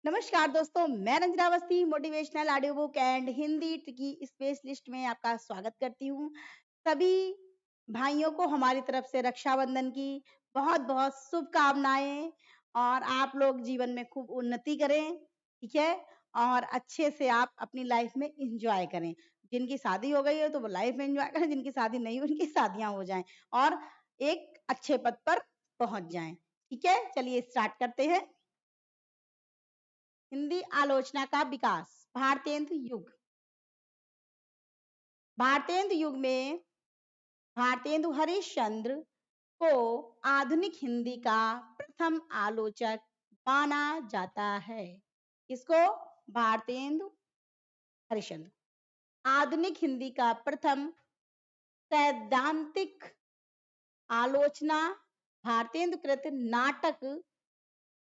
नमस्कार दोस्तों, मैं Ranjana Awasthi motivational audio book and Hindi की स्पेशलिस्ट में आपका स्वागत करती हूँ। सभी भाइयों को हमारी तरफ से रक्षाबंधन की बहुत-बहुत शुभकामनाएं और आप लोग जीवन में खूब उन्नति करें, ठीक है? और अच्छे से आप अपनी लाइफ में एंजॉय करें। जिनकी शादी हो गई है तो वो लाइफ में एंजॉय करें, जिनकी शादी नहीं हुई उनकी शादियां हो जाएं और एक अच्छे पद पर पहुंच जाएं। ठीक है, चलिए स्टार्ट करते हैं। हिंदी आलोचना का विकास। भारतेंदु युग। भारतेंदु युग में भारतेंदु हरिश्चंद्र को आधुनिक हिंदी का प्रथम आलोचक माना जाता है। इसको भारतेंदु हरिश्चंद्र आधुनिक हिंदी का प्रथम सैद्धांतिक आलोचना भारतेंदु कृत नाटक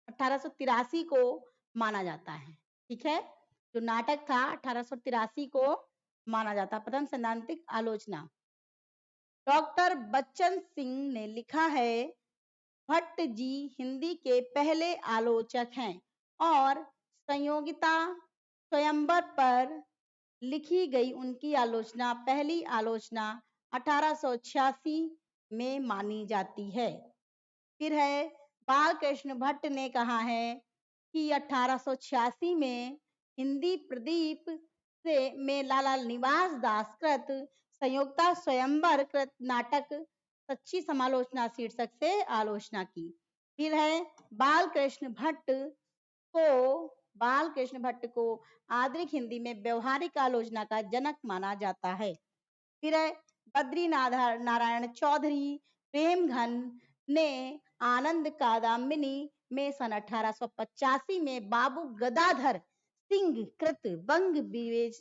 1883 को माना जाता है। ठीक है, जो नाटक था 1883 को माना जाता। प्रथम सैद्धांतिक आलोचना डॉक्टर बच्चन सिंह ने लिखा है, भट्ट जी हिंदी के पहले आलोचक हैं और संयोगिता स्वयंवर पर लिखी गई उनकी आलोचना पहली आलोचना 1886 में मानी जाती है। फिर है बालकृष्ण भट्ट ने कहा है कि 1886 में हिंदी प्रदीप से में लाला निवास दास कृत संयोगता स्वयंवर कृत नाटक सच्ची समालोचना शीर्षक से आलोचना की। फिर है बालकृष्ण भट्ट को आधुनिक हिंदी में व्यवहारिक आलोचना का जनक माना जाता है। फिर है बद्री नारायण चौधरी प्रेमघन ने आनंद कादम्बिनी में सन 1885 में बाबू गदाधर सिंह कृत बंग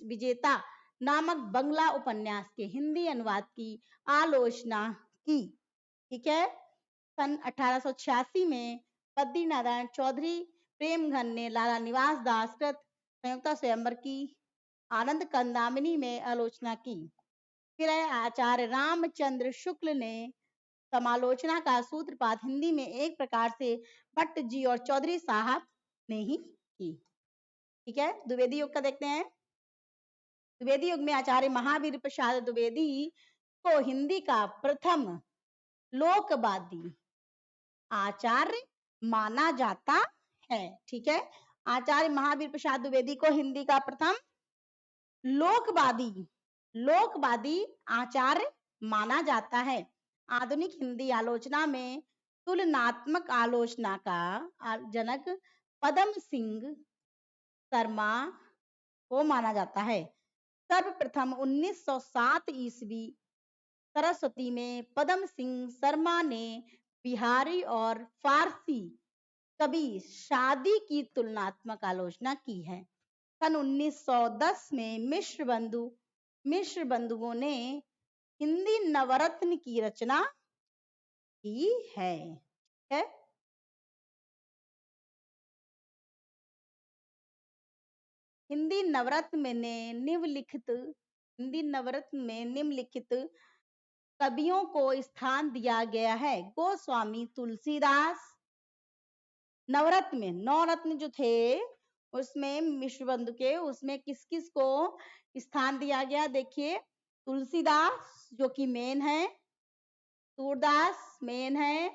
विजेता नामक बंगला उपन्यास के हिंदी अनुवाद की आलोचना की। ठीक है, सन 1886 में बद्री नारायण चौधरी प्रेमघन ने लाला निवास दास कृत संयुक्ता स्वयंवर की आनंद कंदामिनी में आलोचना की। फिर आचार्य रामचंद्र शुक्ल ने समालोचना का सूत्रपात हिंदी में एक प्रकार से भट्ट जी और चौधरी साहब ने ही की। ठीक है, द्विवेदी युग का देखते हैं। द्विवेदी युग में आचार्य महावीर प्रसाद द्विवेदी को हिंदी का प्रथम लोकवादी आचार्य माना जाता है। ठीक है, आचार्य महावीर प्रसाद द्विवेदी को हिंदी का प्रथम लोकवादी आचार्य माना जाता है। आधुनिक हिंदी आलोचना में तुलनात्मक आलोचना का जनक पदम सिंह शर्मा को माना जाता है। सर्वप्रथम 1907 ईस्वी सरस्वती में पदम सिंह शर्मा ने बिहारी और फारसी कवि शादी की तुलनात्मक आलोचना की है। सन 1910 में मिश्र बंधुओं ने हिंदी नवरत्न की रचना की है। हिंदी नवरत्न में निम्नलिखित कवियों को स्थान दिया गया है। गोस्वामी तुलसीदास। नवरत्न में 9 रत्न जो थे उसमें मिश्र बंधु के उसमें किस किस को स्थान दिया गया? देखिए, तुलसीदास जो कि मेन है, सूरदास मेन है,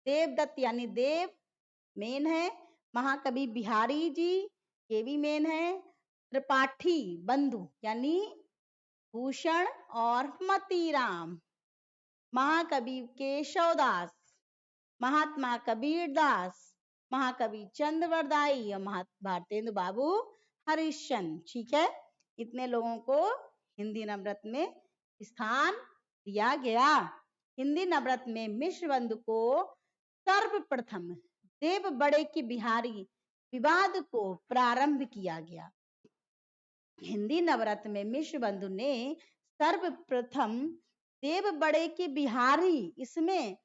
देवदत्त यानी देव मेन है, महाकवि बिहारी जी ये भी मेन है, त्रिपाठी बंधु यानी भूषण और मतीराम, महाकवि केशवदास, महात्मा कबीरदास, महाकवि चंद्रवरदाई और भारतेंदु बाबू हरिश्चंद्र। ठीक है, इतने लोगों को हिंदी नवरत्न में स्थान दिया गया। हिंदी नवरत्न में मिश्र बंधु को सर्वप्रथम देव बड़े की बिहारी विवाद को प्रारंभ किया गया। हिंदी नवरत्न में मिश्र बंधु ने सर्वप्रथम देव बड़े की बिहारी इसमें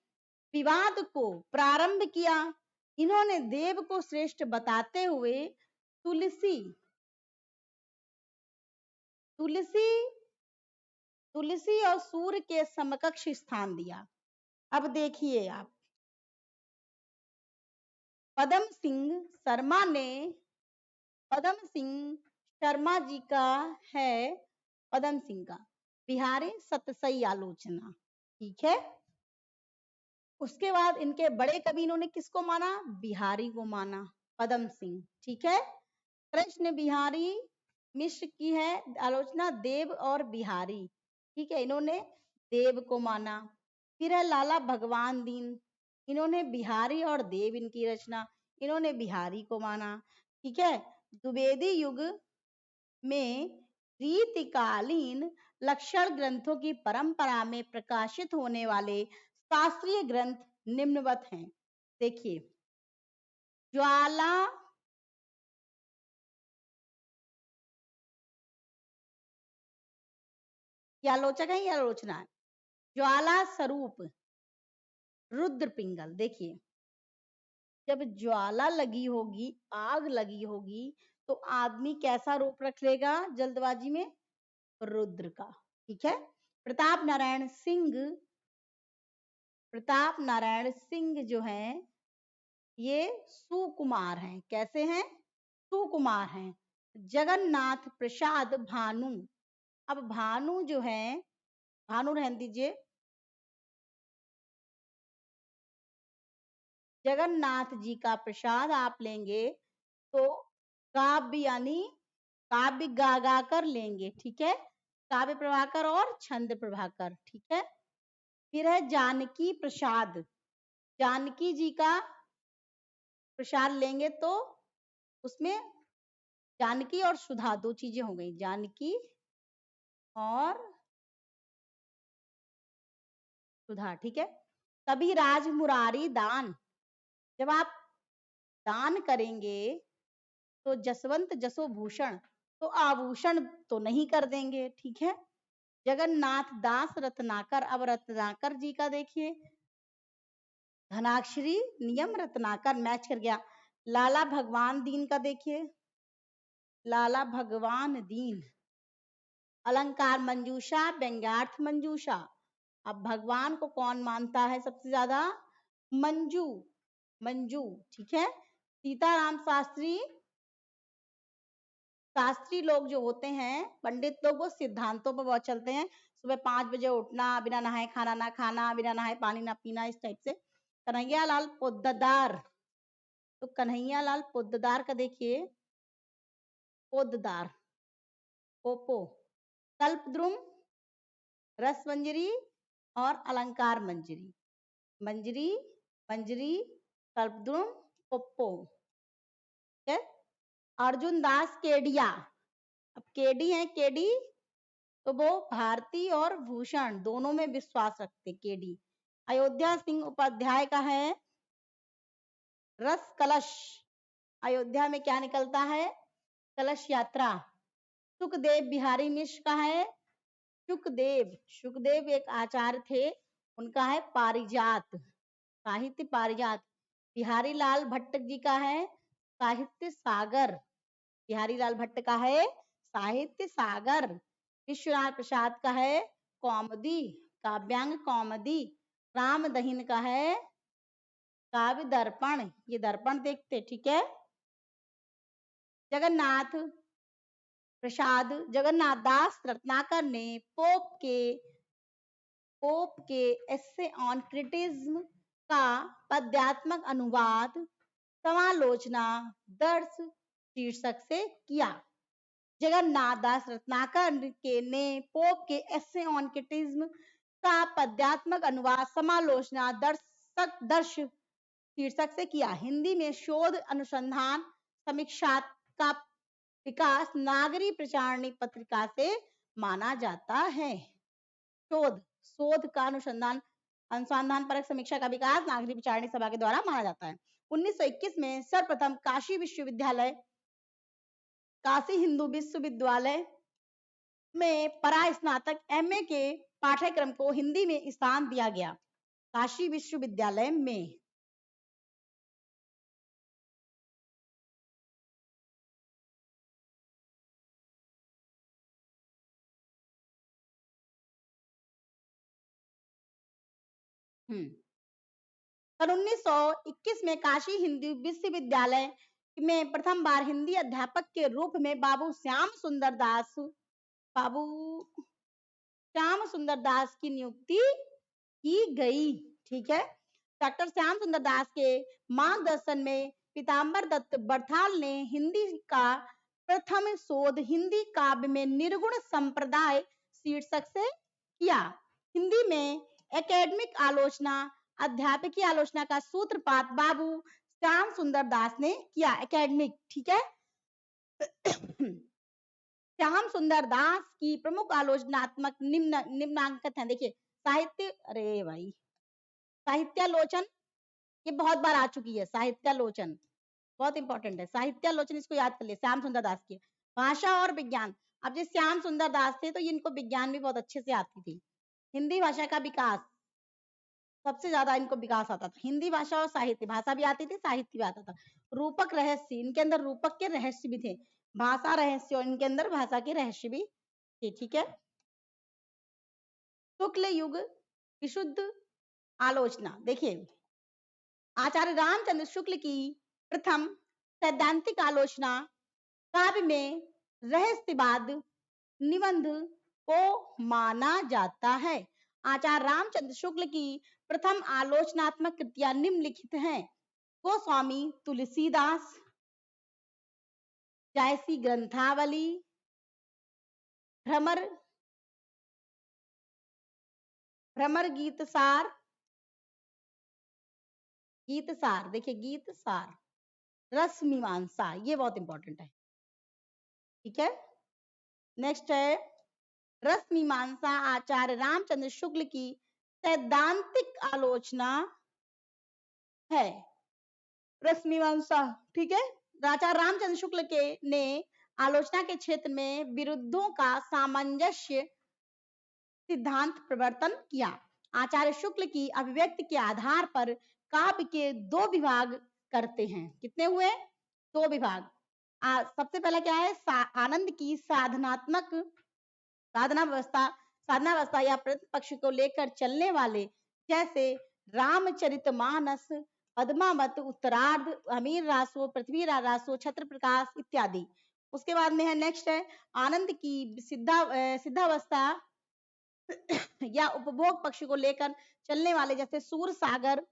विवाद को प्रारंभ किया। इन्होंने देव को श्रेष्ठ बताते हुए तुलसी और सूर्य के समकक्ष स्थान दिया। अब देखिए आप, पदम सिंह शर्मा ने पदम सिंह शर्मा जी का है, पदम सिंह का बिहारी सतसई आलोचना। ठीक है। उसके बाद इनके बड़े कवि इन्होंने किसको माना? बिहारी को माना, पदम सिंह। ठीक है। कृष्ण बिहारी मिश्र की है आलोचना, देव और बिहारी। ठीक है, इन्होंने देव को माना। फिर है लाला भगवान दीन, इन्होंने बिहारी और देव इनकी रचना, इन्होंने बिहारी को माना। ठीक है। द्विवेदी युग में रीतिकालीन लक्षण ग्रंथों की परंपरा में प्रकाशित होने वाले शास्त्रीय ग्रंथ निम्नवत हैं। देखिए, ज्वाला ये आलोचक है, ये आलोचना है। ज्वाला स्वरूप रुद्र पिंगल। देखिए, जब ज्वाला लगी होगी, आग लगी होगी, तो आदमी कैसा रूप रख लेगा जल्दबाजी में? रुद्र का। ठीक है। प्रताप नारायण सिंह, प्रताप नारायण सिंह जो हैं ये सुकुमार हैं। कैसे हैं? सुकुमार हैं। जगन्नाथ प्रसाद भानु, अब भानु जो है, भानु रहने दीजिए, जगन्नाथ जी का प्रसाद आप लेंगे तो काव्य यानी काव्य गा गा कर लेंगे। ठीक है। काव्य प्रभाकर और छंद प्रभाकर। ठीक है। फिर है जानकी प्रसाद, जानकी जी का प्रसाद लेंगे तो उसमें जानकी और सुधा दो चीजें हो गई, जानकी और सुधा। ठीक है। कभी राज मुरारी दान, जब आप दान करेंगे तो जसवंत जसोभूषण, तो आभूषण तो नहीं कर देंगे। ठीक है। जगन्नाथ दास रत्नाकर, अब रत्नाकर जी का देखिए, धनाक्षरी नियम रत्नाकर मैच कर गया। लाला भगवान दीन का देखिए, लाला भगवान दीन अलंकार मंजूषा, व्यंग्यार्थ मंजूषा। अब भगवान को कौन मानता है सबसे ज्यादा? मंजू, मंजू। ठीक है। सीताराम शास्त्री, शास्त्री लोग जो होते हैं पंडित लोग, वो सिद्धांतों पर बहुत चलते हैं। सुबह 5 बजे उठना, बिना नहाए खाना ना खाना, बिना नहाए पानी ना पीना, इस टाइप से। कन्हैया लाल पोद्दार, तो कन्हैया लाल पोद्दार का देखिए, पोद्दार पोपो, कल्पद्रुम, रस मंजरी और अलंकार मंजरी। मंजरी, मंजरी, कल्पद्रुम, पोपो। ठीक है। अर्जुन दास केडिया, अब केडी है, केडी तो वो भारती और भूषण दोनों में विश्वास रखते केडी। अयोध्या सिंह उपाध्याय का है रस कलश, अयोध्या में क्या निकलता है? कलश यात्रा। सुखदेव बिहारी मिश्र का है सुखदेव, सुखदेव एक आचार्य थे, उनका है पारिजात, साहित्य पारिजात। बिहारी लाल भट्ट जी का है साहित्य सागर, बिहारी लाल भट्ट का है साहित्य सागर। विश्वनाथ प्रसाद का है कौमुदी, काव्यांग कौमुदी। राम दहीन का है काव्य दर्पण, ये दर्पण देखते। ठीक है। जगन्नाथ प्रसाद, जगन्नाथ दास रत्नाकर ने पोप के एसे ऑन क्रिटिज्म का पद्यात्मक अनुवाद समालोचना दर्श शीर्षक से किया। जगन्नाथ दास रत्नाकर के ने पोप के एसे ऑन क्रिटिज्म का पद्यात्मक अनुवाद समालोचना दर्श शीर्षक से किया। हिंदी में शोध अनुसंधान समीक्षा का विकास नागरी प्रचारणी पत्रिका से माना जाता है। शोध, शोध का अनुसंधान, अनुसंधान परक समीक्षा का विकास नागरी प्रचारणी सभा के द्वारा माना जाता है। 1921 में सर्वप्रथम काशी विश्वविद्यालय, काशी हिंदू विश्वविद्यालय में परास्नातक एमए के पाठ्यक्रम को हिंदी में स्थान दिया गया। काशी विश्वविद्यालय में सन 1921 में काशी हिंदू विश्वविद्यालय में प्रथम बार हिंदी अध्यापक के रूप में बाबू श्याम सुंदर दास की नियुक्ति की गई। ठीक है, डॉक्टर श्याम सुंदर दास के मार्गदर्शन में पीताम्बर दत्त बड़थाल ने हिंदी का प्रथम शोध हिंदी काव्य में निर्गुण संप्रदाय शीर्षक से किया। हिंदी में एकेडमिक आलोचना, अध्यापकीय आलोचना का सूत्रपात बाबू श्याम सुंदर दास ने किया। एकेडमिक, ठीक है। श्याम सुंदर दास की प्रमुख आलोचनात्मक निम्नांकित है। देखिए, साहित्य, अरे भाई, साहित्यालोचन ये बहुत बार आ चुकी है। साहित्यालोचन बहुत इंपॉर्टेंट है। साहित्यालोचन इसको याद कर ले, श्याम सुंदर दास की। भाषा और विज्ञान, अब जो श्याम सुंदर दास थे तो इनको विज्ञान भी बहुत अच्छे से आती थी। हिंदी भाषा का विकास, सबसे ज्यादा इनको विकास आता था। हिंदी भाषा और साहित्य, भाषा भी आती थी, साहित्य भी आता था। रूपक रहस्य, इनके अंदर रूपक के रहस्य भी थे। भाषा रहस्य और इनके अंदर भाषा के रहस्य भी थे। ठीक है। शुक्ल युग विशुद्ध आलोचना, देखिए आचार्य रामचंद्र शुक्ल की प्रथम सैद्धांतिक आलोचना काव्य में रहस्यवाद निबंध को माना जाता है। आचार्य रामचंद्र शुक्ल की प्रथम आलोचनात्मक कृतियां निम्नलिखित हैं। गोस्वामी तुलसीदास, जायसी ग्रंथावली, भ्रमर गीतसार, देखिए गीतसार, रस मीमांसा, ये बहुत इंपॉर्टेंट है। ठीक है। नेक्स्ट है रस मीमांसा, आचार्य रामचंद्र शुक्ल की सैद्धांतिक आलोचना है। रस मीमांसा, ठीक है। आचार्य रामचंद्र शुक्ल के ने आलोचना के क्षेत्र में विरुद्धों का सामंजस्य सिद्धांत प्रवर्तन किया। आचार्य शुक्ल की अभिव्यक्ति के आधार पर काव्य के दो विभाग करते हैं। कितने हुए? दो विभाग। सबसे पहला क्या है? आनंद की साधना व्यवस्था या प्रतिपक्ष को लेकर चलने वाले, जैसे रामचरितमानस, पद्मावत, उत्तरार्ध, अमीर रासो, पृथ्वी रासो, छत्र प्रकाश इत्यादि। उसके बाद में है नेक्स्ट है आनंद की सिद्धावस्था या उपभोग पक्ष को लेकर चलने वाले, जैसे सूर सागर,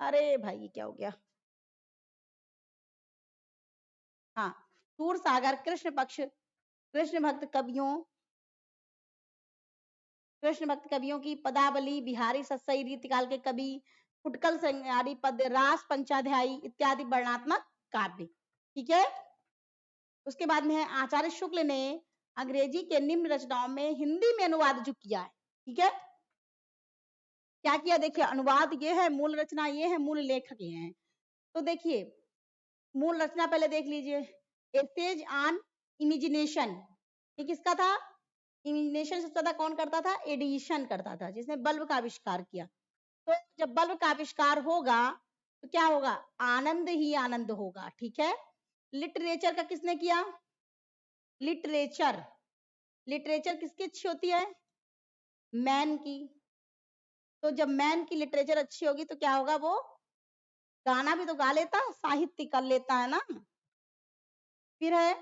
अरे भाई क्या हो गया, हाँ, सूर सागर, कृष्ण पक्ष, कृष्ण भक्त कवियों की पदावली, बिहारी सत्सई, रीतिकाल के कवि, फुटकल संगारी पद्य, रास पंचाध्यायी इत्यादि वर्णात्मक काव्य। ठीक है। उसके बाद में है आचार्य शुक्ल ने अंग्रेजी के निम्न रचनाओं में हिंदी में अनुवाद जो किया है। ठीक है। क्या किया? देखिए, अनुवाद ये है, मूल रचना ये है, मूल लेखक ये हैं। तो देखिए मूल रचना पहले देख लीजिए। एसेज ऑन इमेजिनेशन, ये किसका था? इमेजिनेशन सबसे ज्यादा कौन करता था? एडिशन करता था, जिसने बल्ब का आविष्कार किया। तो जब बल्ब का आविष्कार होगा तो क्या होगा? आनंद ही आनंद होगा। ठीक है। लिटरेचर का किसने किया? लिटरेचर किसकी अच्छी होती है? मैन की। तो जब मैन की लिटरेचर अच्छी होगी तो क्या होगा? वो गाना भी तो गा लेता, साहित्य कर लेता है ना। फिर है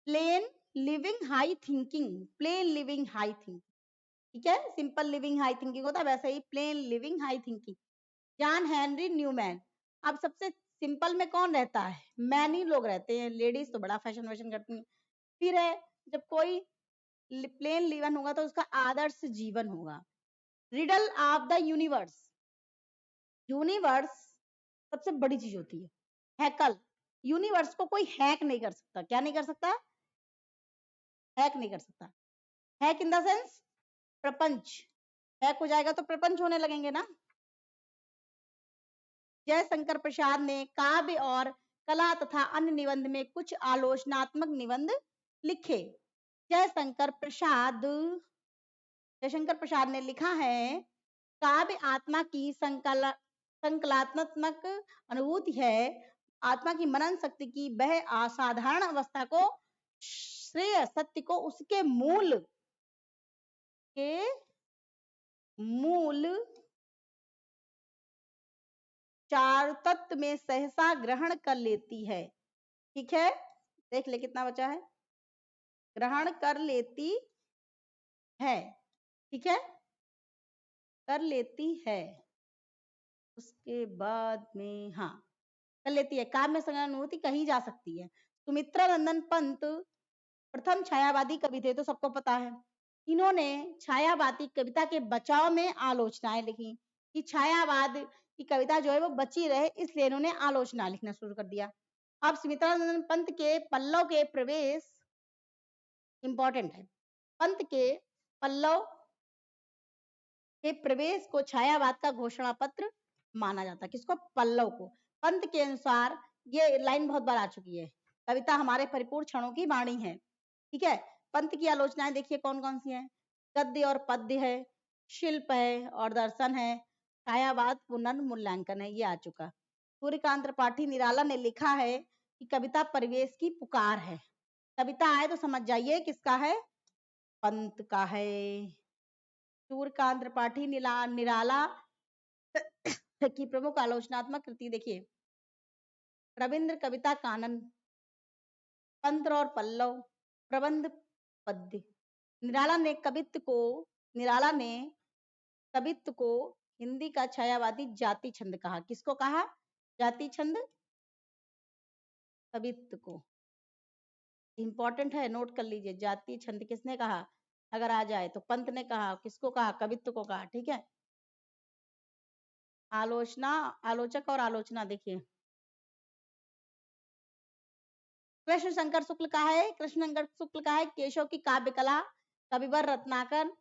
प्लेन लिविंग हाई थिंकिंग, ठीक है। सिंपल लिविंग हाई थिंकिंग होता है, वैसे ही plain living high thinking. John Henry Newman. अब सबसे सिंपल में कौन रहता है? मैन ही लोग रहते हैं, लेडीज तो बड़ा फैशन वैशन करती हैं। फिर है जब कोई प्लेन लिवन होगा तो उसका आदर्श जीवन होगा। रिडल ऑफ द यूनिवर्स, सबसे बड़ी चीज होती है। हैकल, यूनिवर्स को कोई हैक नहीं कर सकता। क्या नहीं कर सकता? हैक नहीं कर सकता। हैक इन द सेंस प्रपंच। हैक हो जाएगा तो प्रपंच होने लगेंगे ना। जयशंकर प्रसाद ने काव्य और कला तथा अन्य निबंध में कुछ आलोचनात्मक निबंध लिखे। जयशंकर प्रसाद ने लिखा है, काव्य आत्मा की संकलात्मक अनुभूति है। आत्मा की मनन शक्ति की वह असाधारण अवस्था को श्रेय सत्य को उसके मूल चार तत्व में सहसा ग्रहण कर लेती है। ठीक है, देख ले कितना बचा है, ग्रहण कर लेती है। ठीक है, कर लेती है। उसके बाद में हाँ, कर लेती है, काव्य संज्ञा अनुभूति कही जा सकती है। सुमित्रा नंदन पंत प्रथम छायावादी कवि थे, तो सबको पता है। इन्होंने छायावादी कविता के बचाव में आलोचनाएं लिखी कि छायावाद की कविता जो है वो बची रहे, इसलिए इन्होंने आलोचना लिखना शुरू कर दिया। अब सुमित्रा नंदन पंत के पल्लव के प्रवेश इंपॉर्टेंट है। पंत के पल्लव के प्रवेश को छायावाद का घोषणा पत्र माना जाता है। किसको? पल्लव को। पंत के अनुसार, ये लाइन बहुत बार आ चुकी है, कविता हमारे परिपूर्ण क्षणों की वाणी है। ठीक है, पंत की आलोचनाएं देखिए कौन कौन सी हैं। गद्य और पद्य है, शिल्प है और दर्शन है, छायावाद पुनर्मूल्यांकन है, ये आ चुका। सूर्यकांत त्रिपाठी निराला ने लिखा है कि कविता परिवेश की पुकार है। कविता आए तो समझ जाइए किसका है, पंत का है। सूर्यकांत त्रिपाठी निराला की प्रमुख आलोचनात्मक कृति देखिए, रविंद्र कविता कानन, तंत्र और पल्लव, प्रबंध पद्य। निराला ने कवित्व को हिंदी का छायावादी जाति छंद कहा। किसको कहा? जाति छंद कवित्व को। इंपॉर्टेंट है, नोट कर लीजिए। जाति छंद किसने कहा? अगर आ जाए तो पंत ने कहा। किसको कहा? कवित्व को कहा। ठीक है, आलोचना, आलोचक और आलोचना देखिए। कृष्ण शंकर शुक्ल का है, कृष्ण शंकर शुक्ल का है केशव की काव्य कला, कविवर रत्नाकर।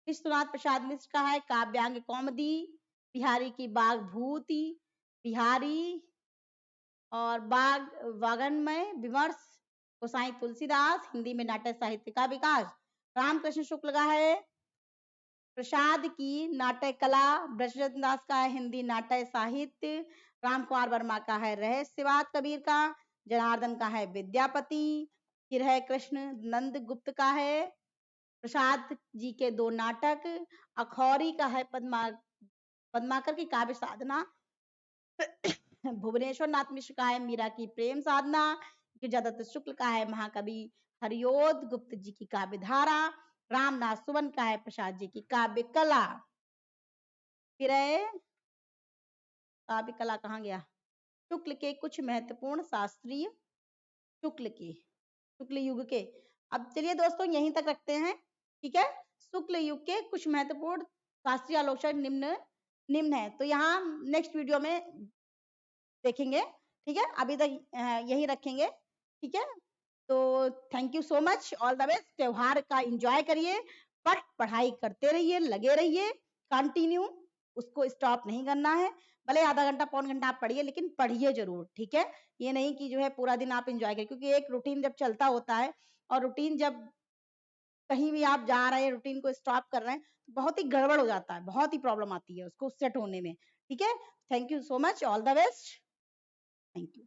विश्वनाथ प्रसाद मिश्र का है काव्यांग कौमुदी, बिहारी की बाग भूति, बिहारी और बाग वागन्मय विमर्श, गोसाई तुलसीदास, हिंदी में नाटक साहित्य का विकास। रामकृष्ण शुक्ल का है प्रसाद की नाटक कला, ब्रजरत्न दास का है हिंदी नाटक साहित्य, राम कुमार वर्मा का है रहस्यवाद कबीर का, जनार्दन का है विद्यापति, फिर है कृष्ण नंद गुप्त का है प्रसाद जी के दो नाटक, अखौरी का है पद्माकर की काव्य साधना, भुवनेश्वर नाथ मिश्र का है मीरा की प्रेम साधना, गिरजादत्त शुक्ल का है महाकवि हरिओद गुप्त जी की काव्य धारा, रामनाथ सुवन का है प्रसाद जी की काव्य कला। फिर है काव्य कला कहाँ गया? शुक्ल के कुछ महत्वपूर्ण शास्त्रीय, शुक्ल युग के। अब चलिए दोस्तों यहीं तक रखते हैं। ठीक है, शुक्ल युग के कुछ महत्वपूर्ण शास्त्रीय आलोचक निम्न है, तो यहाँ नेक्स्ट वीडियो में देखेंगे। ठीक है, अभी तक यही रखेंगे। ठीक है, तो thank you so much, all the best. त्योहार का एंजॉय करिए, बट पढ़ाई करते रहिए, लगे रहिए, कंटिन्यू, उसको स्टॉप नहीं करना है। भले आधा घंटा पौन घंटा आप पढ़िए, लेकिन पढ़िए जरूर। ठीक है, ये नहीं कि जो है पूरा दिन आप एंजॉय करिए, क्योंकि एक रूटीन जब चलता होता है और रूटीन जब कहीं भी आप जा रहे हैं, रूटीन को स्टॉप कर रहे हैं, तो बहुत ही गड़बड़ हो जाता है, बहुत ही प्रॉब्लम आती है उसको सेट होने में। ठीक है, thank you so much, all the best, thank you.